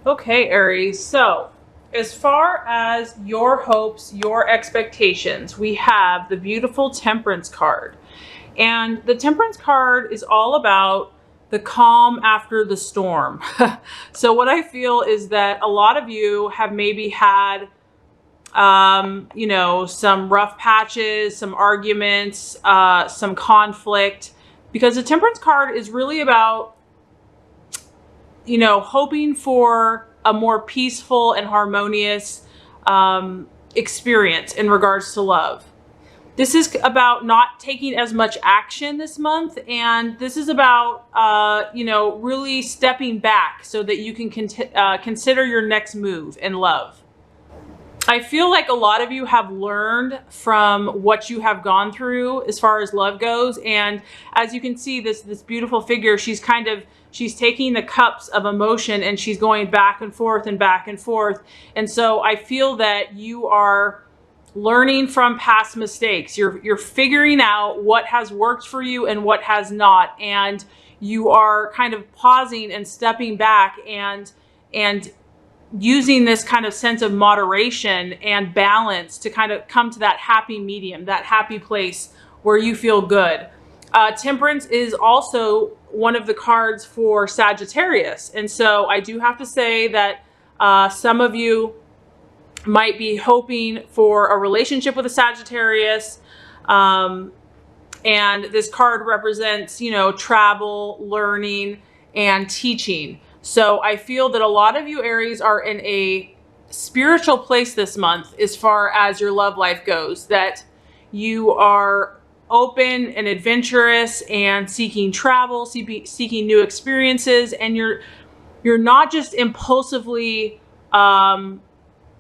Okay, Aries. So, as far as your hopes, your expectations, we have the beautiful Temperance card. And the Temperance card is all about the calm after the storm. So, what I feel is that a lot of you have maybe had, some rough patches, some arguments, some conflict, because the Temperance card is really about hoping for a more peaceful and harmonious experience in regards to love. This is about not taking as much action this month, and this is about, really stepping back so that you can consider your next move in love. I feel like a lot of you have learned from what you have gone through as far as love goes. And as you can see, this beautiful figure, she's taking the cups of emotion and she's going back and forth and back and forth. And so I feel that you are learning from past mistakes. You're figuring out what has worked for you and what has not. And you are kind of pausing and stepping back and using this kind of sense of moderation and balance to kind of come to that happy medium, that happy place where you feel good. Temperance is also one of the cards for Sagittarius. And so I do have to say that some of you might be hoping for a relationship with a Sagittarius. And this card represents, travel, learning, and teaching. So I feel that a lot of you Aries are in a spiritual place this month as far as your love life goes, that you are open and adventurous and seeking travel, seeking new experiences, and you're not just impulsively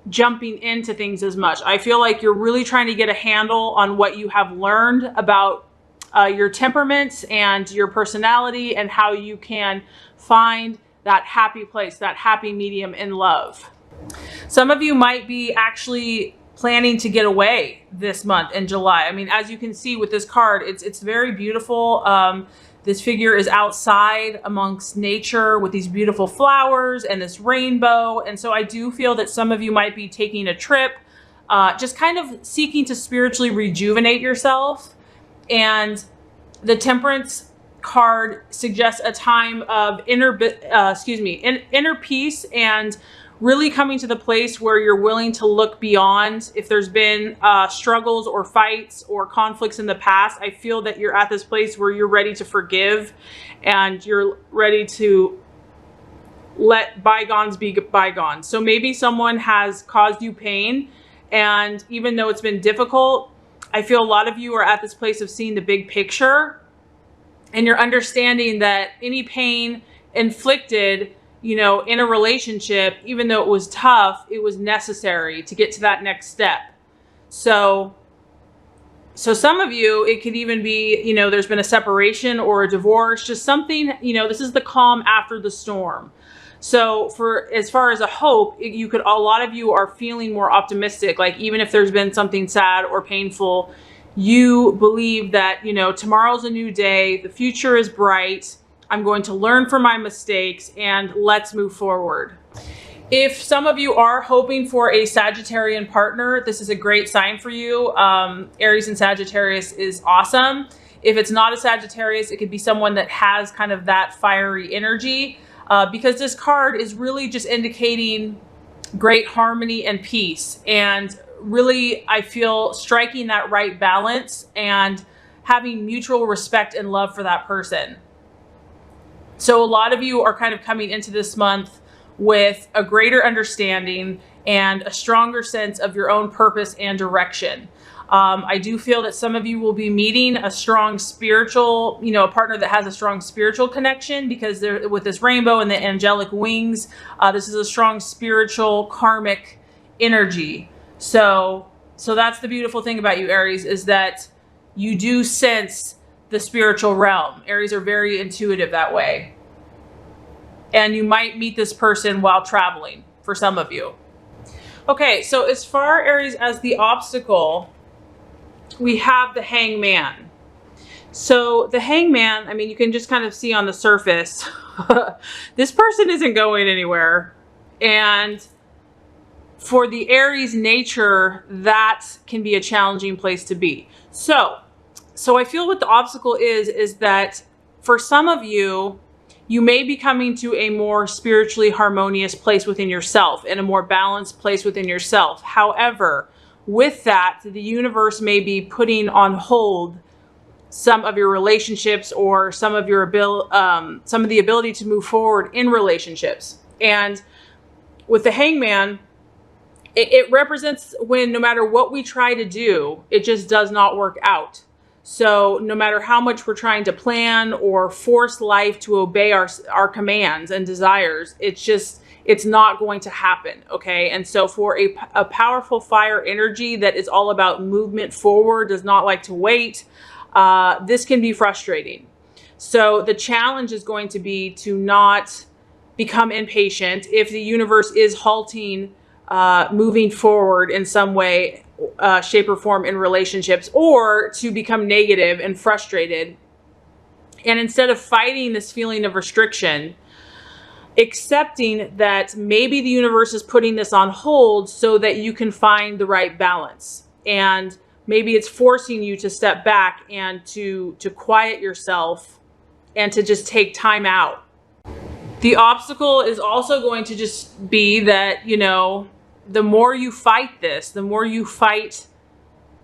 jumping into things as much. I feel like you're really trying to get a handle on what you have learned about your temperaments and your personality and how you can find that happy place, that happy medium in love. Some of you might be actually planning to get away this month in July. I mean, as you can see with this card, it's very beautiful. This figure is outside amongst nature with these beautiful flowers and this rainbow. And so I do feel that some of you might be taking a trip, just kind of seeking to spiritually rejuvenate yourself. And the Temperance card suggests a time of inner peace and really coming to the place where you're willing to look beyond. If there's been struggles or fights or conflicts in the past, I feel that you're at this place where you're ready to forgive and you're ready to let bygones be bygones. So maybe someone has caused you pain, and even though it's been difficult, I feel a lot of you are at this place of seeing the big picture. And you're understanding that any pain inflicted, in a relationship, even though it was tough, it was necessary to get to that next step. So some of you, it could even be, there's been a separation or a divorce, just something, this is the calm after the storm. So as far as a hope, a lot of you are feeling more optimistic. Like even if there's been something sad or painful, you believe that, tomorrow's a new day. The future is bright. I'm going to learn from my mistakes and let's move forward. If some of you are hoping for a Sagittarian partner, this is a great sign for you. Aries and Sagittarius is awesome. If it's not a Sagittarius, it could be someone that has kind of that fiery energy, because this card is really just indicating great harmony and peace. And really, I feel striking that right balance and having mutual respect and love for that person. So a lot of you are kind of coming into this month with a greater understanding and a stronger sense of your own purpose and direction. I do feel that some of you will be meeting a strong spiritual, a partner that has a strong spiritual connection, because with this rainbow and the angelic wings, this is a strong spiritual karmic energy. So that's the beautiful thing about you, Aries, is that you do sense the spiritual realm. Aries are very intuitive that way. And you might meet this person while traveling for some of you. Okay, so as far, Aries, as the obstacle, we have the Hangman. So the Hangman, I mean, you can just kind of see on the surface, this person isn't going anywhere. And for the Aries nature, that can be a challenging place to be. So I feel what the obstacle is that for some of you, you may be coming to a more spiritually harmonious place within yourself and a more balanced place within yourself. However, with that, the universe may be putting on hold some of your relationships or some of the ability to move forward in relationships. And with the Hangman, it represents when no matter what we try to do, it just does not work out. So no matter how much we're trying to plan or force life to obey our commands and desires, it's not going to happen, okay? And so for a powerful fire energy that is all about movement forward, does not like to wait, this can be frustrating. So the challenge is going to be to not become impatient if the universe is halting moving forward in some way, shape or form in relationships, or to become negative and frustrated. And instead of fighting this feeling of restriction, accepting that maybe the universe is putting this on hold so that you can find the right balance. And maybe it's forcing you to step back and to quiet yourself and to just take time out. The obstacle is also going to just be that, the more you fight this, the more you fight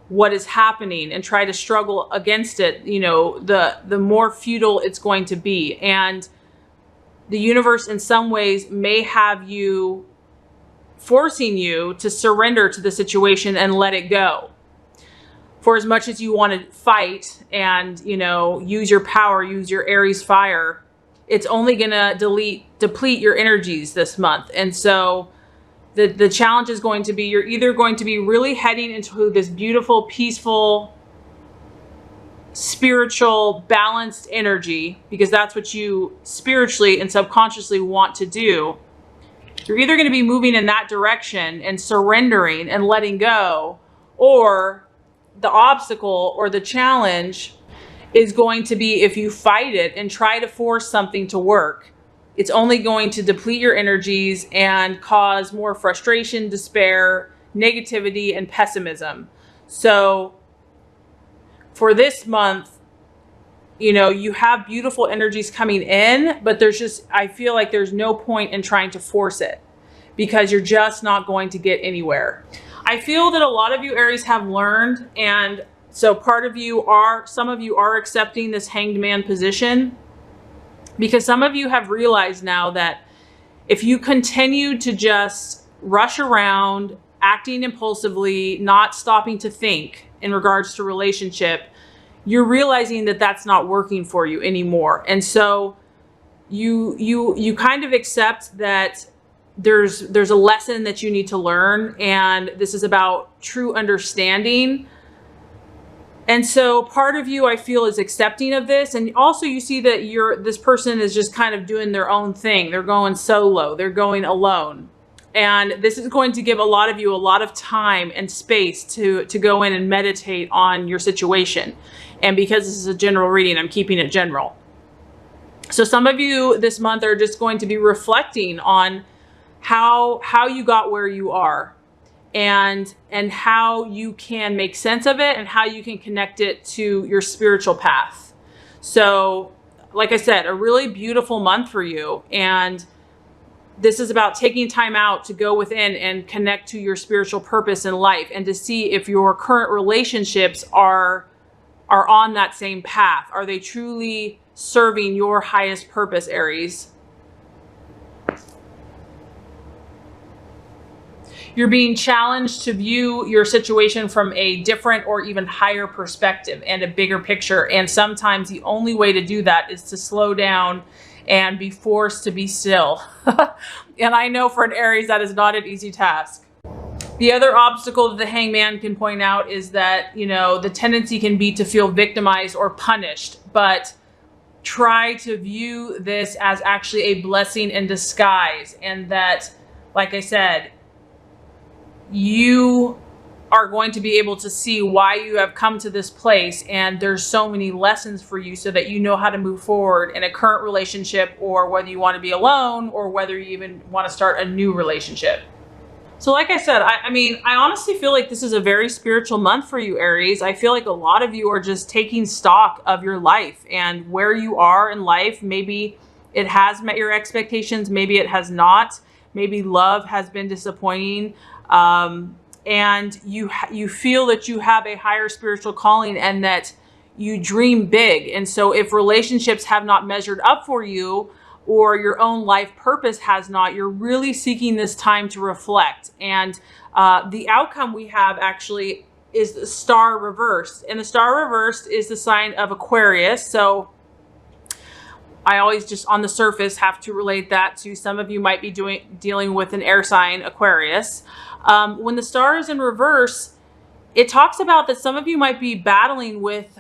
what is happening and try to struggle against it, the more futile it's going to be. And the universe in some ways may have you forcing you to surrender to the situation and let it go. For as much as you want to fight and, use your power, use your Aries fire, it's only going to deplete your energies this month. And so the challenge is going to be, you're either going to be really heading into this beautiful, peaceful, spiritual, balanced energy, because that's what you spiritually and subconsciously want to do. You're either going to be moving in that direction and surrendering and letting go, or the obstacle or the challenge is going to be, if you fight it and try to force something to work, it's only going to deplete your energies and cause more frustration, despair, negativity, and pessimism. So for this month, you have beautiful energies coming in, but I feel like there's no point in trying to force it because you're just not going to get anywhere. I feel that a lot of you Aries have learned, and so some of you are accepting this Hanged Man position, because some of you have realized now that if you continue to just rush around, acting impulsively, not stopping to think in regards to relationship, you're realizing that that's not working for you anymore. And so you kind of accept that there's a lesson that you need to learn, and this is about true understanding. And so part of you, I feel, is accepting of this. And also you see that this person is just kind of doing their own thing. They're going solo. They're going alone. And this is going to give a lot of you a lot of time and space to go in and meditate on your situation. And because this is a general reading, I'm keeping it general. So some of you this month are just going to be reflecting on how you got where you are, and how you can make sense of it and how you can connect it to your spiritual path. So like I said, a really beautiful month for you. And this is about taking time out to go within and connect to your spiritual purpose in life, and to see if your current relationships are on that same path. Are they truly serving your highest purpose, Aries? You're being challenged to view your situation from a different or even higher perspective and a bigger picture. And sometimes the only way to do that is to slow down and be forced to be still. And I know for an Aries, that is not an easy task. The other obstacle that the Hangman can point out is that, the tendency can be to feel victimized or punished, but try to view this as actually a blessing in disguise. And that, like I said, you are going to be able to see why you have come to this place, and there's so many lessons for you so that you know how to move forward in a current relationship, or whether you want to be alone, or whether you even want to start a new relationship. So like I said, I mean, I honestly feel like this is a very spiritual month for you, Aries. I feel like a lot of you are just taking stock of your life and where you are in life. Maybe it has met your expectations. Maybe it has not. Maybe love has been disappointing. And you feel that you have a higher spiritual calling and that you dream big. And so if relationships have not measured up for you, or your own life purpose has not, you're really seeking this time to reflect. And the outcome we have actually is the star reversed. And the star reversed is the sign of Aquarius. So I always just on the surface have to relate that to some of you might be dealing with an air sign, Aquarius. When the star is in reverse, it talks about that some of you might be battling with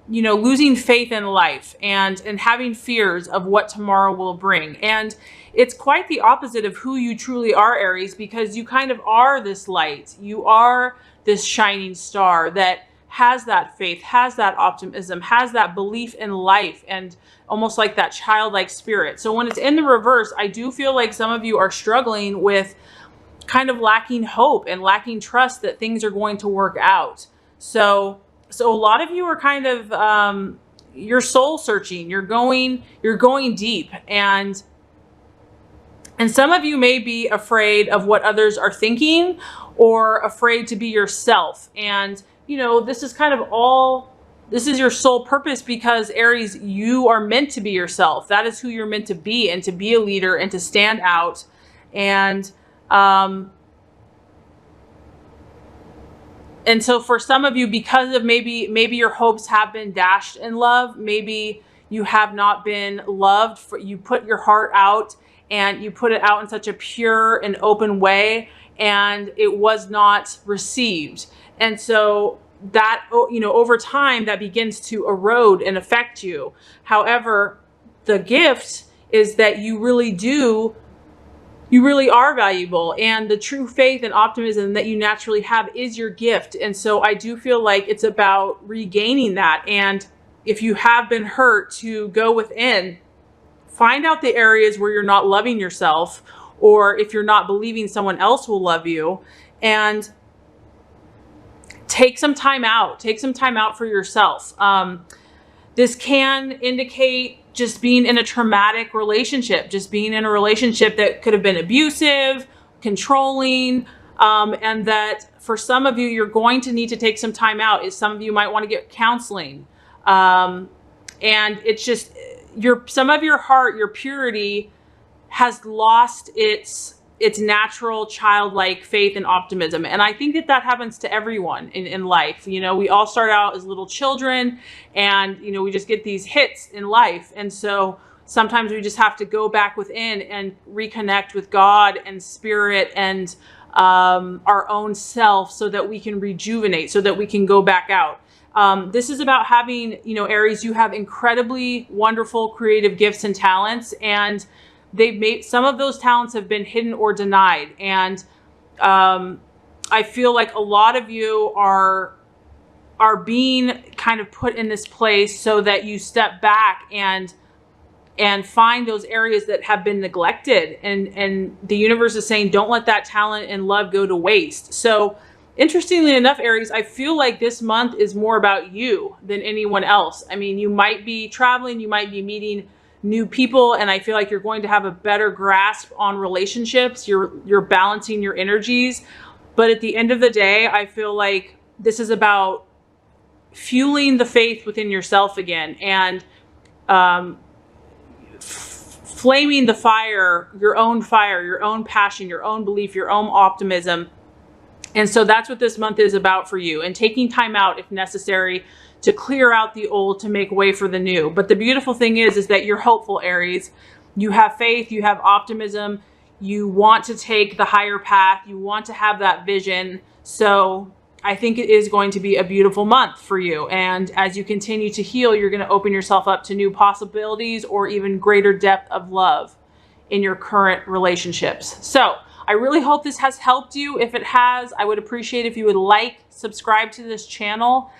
losing faith in life and having fears of what tomorrow will bring. And it's quite the opposite of who you truly are, Aries, because you kind of are this light. You are this shining star that has that faith, has that optimism, has that belief in life, and almost like that childlike spirit. So when it's in the reverse, I do feel like some of you are struggling with kind of lacking hope and lacking trust that things are going to work out. So a lot of you are kind of, you're soul searching, you're going deep, and some of you may be afraid of what others are thinking, or afraid to be yourself. And, this is kind of this is your soul purpose, because Aries, you are meant to be yourself. That is who you're meant to be, and to be a leader and to stand out. And so for some of you, because of maybe your hopes have been dashed in love, maybe you have not been loved, you put your heart out and you put it out in such a pure and open way, and it was not received. And so that, over time, that begins to erode and affect you. However, the gift is that you really are valuable, and the true faith and optimism that you naturally have is your gift. And so I do feel like it's about regaining that. And if you have been hurt, to go within, find out the areas where you're not loving yourself, or if you're not believing someone else will love you, and take some time out. Take some time out for yourself. This can indicate just being in a traumatic relationship, just being in a relationship that could have been abusive, controlling, and that for some of you, you're going to need to take some time out. Some of you might want to get counseling. And it's just, some of your heart, your purity has lost its natural childlike faith and optimism. And I think that happens to everyone in life. We all start out as little children, and, we just get these hits in life. And so sometimes we just have to go back within and reconnect with God and spirit and our own self, so that we can rejuvenate, so that we can go back out. This is about having, Aries, you have incredibly wonderful creative gifts and talents, and some of those talents have been hidden or denied. And I feel like a lot of you are being kind of put in this place so that you step back and find those areas that have been neglected. And the universe is saying, don't let that talent and love go to waste. So interestingly enough, Aries, I feel like this month is more about you than anyone else. I mean, you might be traveling, you might be meeting new people, and I feel like you're going to have a better grasp on relationships. You're balancing your energies. But at the end of the day, I feel like this is about fueling the faith within yourself again, and flaming the fire, your own passion, your own belief, your own optimism. And so that's what this month is about for you, and taking time out if necessary to clear out the old, to make way for the new. But the beautiful thing is that you're hopeful, Aries. You have faith, you have optimism, you want to take the higher path, you want to have that vision. So I think it is going to be a beautiful month for you. And as you continue to heal, you're going to open yourself up to new possibilities, or even greater depth of love in your current relationships. So I really hope this has helped you. If it has, I would appreciate if you would like, subscribe to this channel.